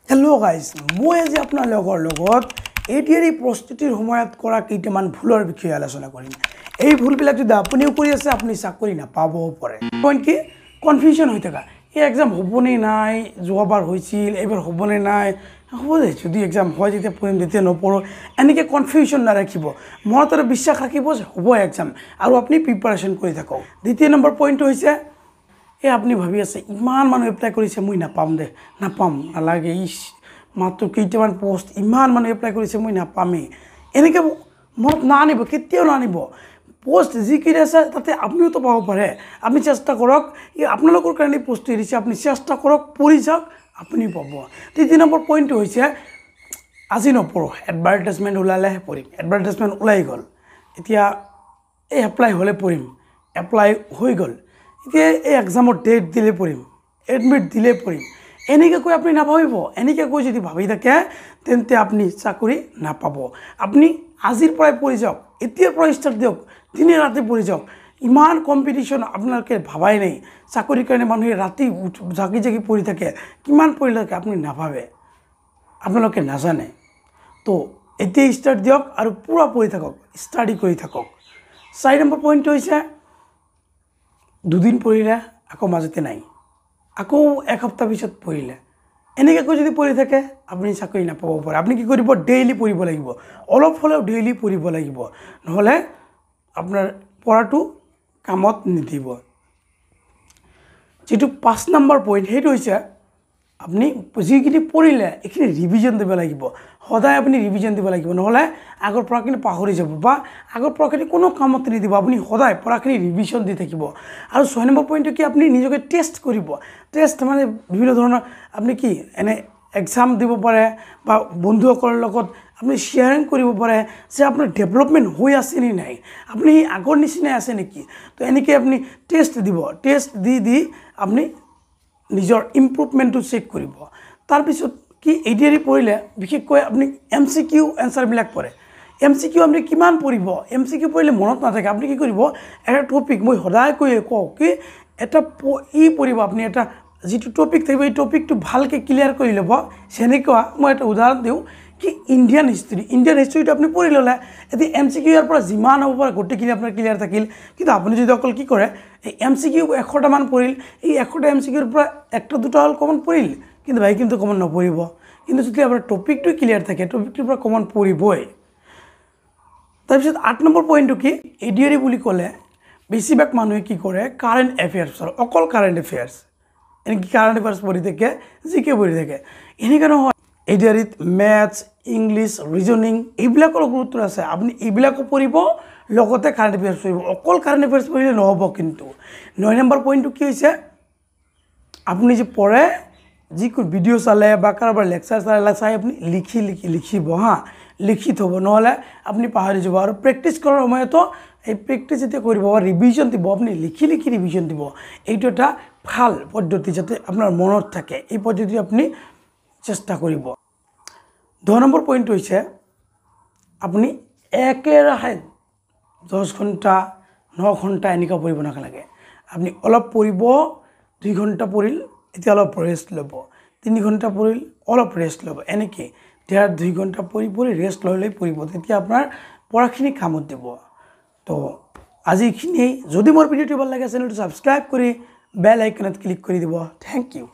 Hello guys मैं आज अपना एडिआरई प्रस्तुतिर সময়ত কৰা কেইটামান ভুলৰ বিষয়ে আলোচনা কৰিম। এই ভুলবিলাক যদি আপুনিও কৰি আছে আপুনি চাকৰি নাপাবও পাৰে। পইণ্ট কি কনফিউজন হৈ থকা এই এক্সাম হ'বনে নাই, যোৱাবাৰ হৈছিল এইবাৰ হ'বনে নাই, হ'ব দে যদি এক্সাম হয় যেতিয়া পঢ়িম যেতিয়া নপঢ়ো এনেকৈ কনফিউজন নাৰাখিব। মনত এটা বিশ্বাস ৰাখিব যে হ'ব এক্সাম আৰু আপুনি প্ৰিপাৰেশ্যন কৰি থাকক। দ্বিতীয় নম্বৰ পইণ্টটো হৈছে এই আপনি ভাবি আছে ইমান মানুহ এপ্লাই কৰিছে মই নাপাম দে, নাপাম নালাগে, মাত্ৰ কেইটামান পোষ্ট ইমান মানুহ এপ্লাই কৰিছে মই নাপামেই, এনেকৈ মনত নানিব, কেতিয়াও নানিব। পোষ্ট যিকেইটা আছে তাতে আপুনিওতো পাব পাৰে, আপুনি চেষ্টা কৰক। এই আপোনালোকৰ কাৰণে পোষ্ট দিছে, আপুনি চেষ্টা কৰক, পঢ়ি যাওক, আপুনি পাব। তৃতীয় নম্বৰ পইণ্টটো হৈছে আজি নপঢ়ো, এডভাৰটাইজমেণ্ট ওলালেহে পঢ়িম। এডভাৰটাইজমেণ্ট ওলাই গ'ল, এতিয়া এই এপ্লাই হ'লে পঢ়িম, এপ্লাই হৈ গ'ল, এতিয়া এই এক্সামৰ ডেট দিলে পঢ়িম, এডমিট দিলে পঢ়িম, এনেকৈ কৈ আপুনি নাভাবিব। এনেকৈ কৈ যদি ভাবি থাকে তেন্তে আপুনি চাকৰি নাপাব। আপুনি আজিৰ পৰাই পঢ়ি যাওক, এতিয়াৰ পৰা ষ্টাৰ্ট দিয়ক, দিনে ৰাতি পঢ়ি যাওক। ইমান কম্পিটিশ্যন আপোনালোকে ভাবাই নাই। চাকৰিৰ কাৰণে মানুহে ৰাতি জাগি জাগি পঢ়ি থাকে, কিমান পঢ়ি থাকে আপুনি নাভাবে, আপোনালোকে নাজানে। তো এতিয়াই ষ্টাৰ্ট দিয়ক আৰু পূৰা পঢ়ি থাকক, ষ্টাডি কৰি থাকক। 4 নম্বৰ পইণ্টটো হৈছে দুদিন পঢ়িলে আকৌ মাজতে নাই, আকৌ এসপ্তাহ পিছত পঢ়িলে, এনেকৈ যদি পঢ়ি থাকে আপুনি চাকৰি নাপাব পাৰে। আপুনি কি কৰিব, ডেইলি পঢ়িব লাগিব, অলপ হ'লেও ডেইলি পঢ়িব লাগিব, নহ'লে আপোনাৰ পঢ়াটো কামত নিদিব। যিটো 5 নম্বৰ পইণ্ট সেইটো হৈছে আপুনি যিখিনি পঢ়িলে এইখিনি ৰিভিজন দিব লাগিব। সদায় আপুনি ৰিভিজন দিব লাগিব, নহ'লে আগৰ পঢ়াখিনি পাহৰি যাব বা আগৰ পঢ়াখিনি কোনো কামত নিদিব। আপুনি সদায় পঢ়াখিনি ৰিভিজন দি থাকিব। আৰু 6 নম্বৰ পইণ্টটো কি, আপুনি নিজকে টেষ্ট কৰিব। টেষ্ট মানে বিভিন্ন ধৰণৰ আপুনি কি এনে এক্সাম দিব পাৰে বা বন্ধুসকলৰ লগত আপুনি শ্বেয়াৰিং কৰিব পাৰে যে আপোনাৰ ডেভেলপমেণ্ট হৈ আছে নে নাই, আপুনি আগৰ নিচিনাই আছে নেকি। তো এনেকৈ আপুনি টেষ্ট দিব, টেষ্ট দি আপুনি নিজৰ ইম্প্ৰুভমেণ্টটো চেক কৰিব। তাৰপিছত কি এডিআৰই পঢ়িলে বিশেষকৈ আপুনি MCQ এনচাৰবিলাক পঢ়ে। MCQ আপুনি কিমান পঢ়িব, MCQ পঢ়িলে মনত নাথাকে। আপুনি কি কৰিব, এটা টপিক মই সদায় কওঁ কি এটা পঢ়িব, আপুনি এটা যিটো টপিক থাকিব এই টপিকটো ভালকৈ ক্লিয়াৰ কৰি ল'ব। যেনেকুৱা মই এটা উদাহৰণ দিওঁ কি ইণ্ডিয়ান হিষ্ট্ৰীটো আপুনি পঢ়ি ল'লে, এতিয়া MCQ ইয়াৰ পৰা যিমান হ'ব পাৰে গোটেইখিনি আপোনাৰ ক্লিয়াৰ থাকিল। কিন্তু আপুনি যদি অকল কি কৰে এই MCQ 100টামান পঢ়িল, এই 100টা MCQৰ পৰা একটা দুটা হ'ল কমন পঢ়িল, কিন্তু ভাই কিন্তু কমন নপঢ়িব। কিন্তু যদি আপোনাৰ টপিকটো ক্লিয়াৰ থাকে টপিকটোৰ পৰা কমন পঢ়িবই। তাৰপিছত 8 নম্বৰ পইণ্টটো কি, এডিআৰই বুলি ক'লে বেছিভাগ মানুহে কি কৰে কাৰেণ্ট এফেয়াৰ্ছৰ, অকল কাৰেণ্ট এফেয়াৰ্ছ, এনেকৈ কাৰেণ্ট এফেয়াৰ্ছ পঢ়ি থাকে, জিকে পঢ়ি থাকে। এনেকৈ নহয়, এডিআৰইত মেথছ, ইংলিছ, ৰিজনিং এইবিলাকৰ গুৰুত্ব আছে। আপুনি এইবিলাকো পঢ়িব, লগতে কাৰেণ্ট এফেয়াৰ্ছ পঢ়িব। অকল কাৰেণ্ট এফেয়াৰ্ছ পঢ়িলে নহ'ব। কিন্তু 9 নম্বৰ পইণ্টটো কি হৈছে, আপুনি যে পঢ়ে যিকোনো ভিডিঅ' চালে বা কাৰোবাৰ লেকচাৰ চাই আপুনি লিখিব লিখি থ'ব, নহ'লে আপুনি পাহৰি যাব। আৰু প্ৰেক্টিছ কৰাৰ সময়তো এই প্ৰেক্টিছ যেতিয়া কৰিব বা ৰিভিজন দিব, আপুনি লিখি ৰিভিজন দিব। এইটো এটা ভাল পদ্ধতি যাতে আপোনাৰ মনত থাকে, এই পদ্ধতি আপুনি চেষ্টা কৰিব। 10 নম্বৰ পইণ্টটো হৈছে আপুনি একেৰাহে 10 ঘণ্টা 9 ঘণ্টা এনেকুৱা পঢ়িব নালাগে। আপুনি অলপ পঢ়িব, 2 ঘণ্টা পঢ়িল এতিয়া অলপ ৰেষ্ট ল'ব, 3 ঘণ্টা পঢ়িল অলপ ৰেষ্ট ল'ব, এনেকৈ 2 ঘণ্টা পঢ়ি ৰেষ্ট লৈ পঢ়িব, তেতিয়া আপোনাৰ পঢ়াখিনি কামত দিব। তো আজি এইখিনিয়েই। যদি মোৰ ভিডিঅ'টো ভাল লাগে চেনেলটো ছাবস্ক্ৰাইব কৰি বেল আইকনত ক্লিক কৰি দিব। Thank U.